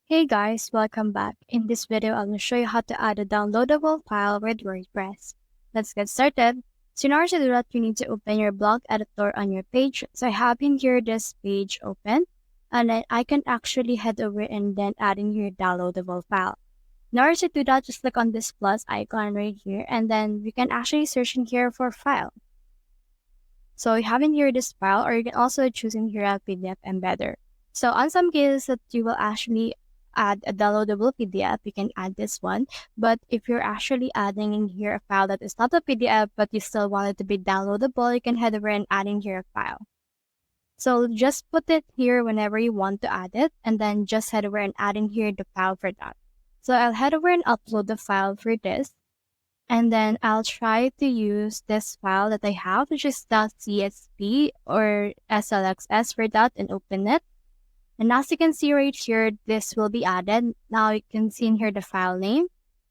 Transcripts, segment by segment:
Hey guys, welcome back. In this video, I'm going to show you how to add a downloadable file with WordPress. Let's get started. So in order to do that, you need to open your blog editor on your page. So I have in here this page open, and then I can actually head over and then add in your downloadable file. In order to do that, just click on this plus icon right here, and then we can actually search in here for file. So you have in here this file, or you can also choose in here a PDF embedder. So on some cases that you will actually add a downloadable PDF, you can add this one. But if you're actually adding in here a file that is not a PDF, but you still want it to be downloadable, you can head over and add in here a file. So just put it here whenever you want to add it, and then just head over and add in here the file for that. So I'll head over and upload the file for this. And then I'll try to use this file that I have, which is .csv or slxs for that, and open it. And as you can see right here, this will be added. Now you can see in here the file name.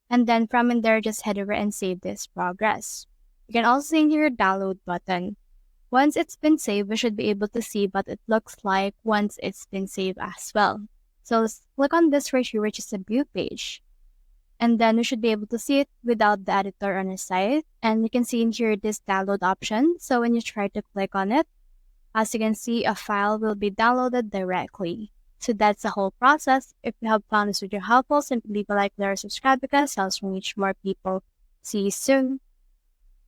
And then from in there, just head over and save this progress. You can also see in here download button. Once it's been saved, we should be able to see what it looks like once it's been saved as well. So let's click on this right here, which is a view page. And then we should be able to see it without the editor on the side. And you can see in here this download option. So when you try to click on it, as you can see, a file will be downloaded directly. So that's the whole process. If you have found this video helpful, simply leave a like there or subscribe because it helps me reach more people. See you soon.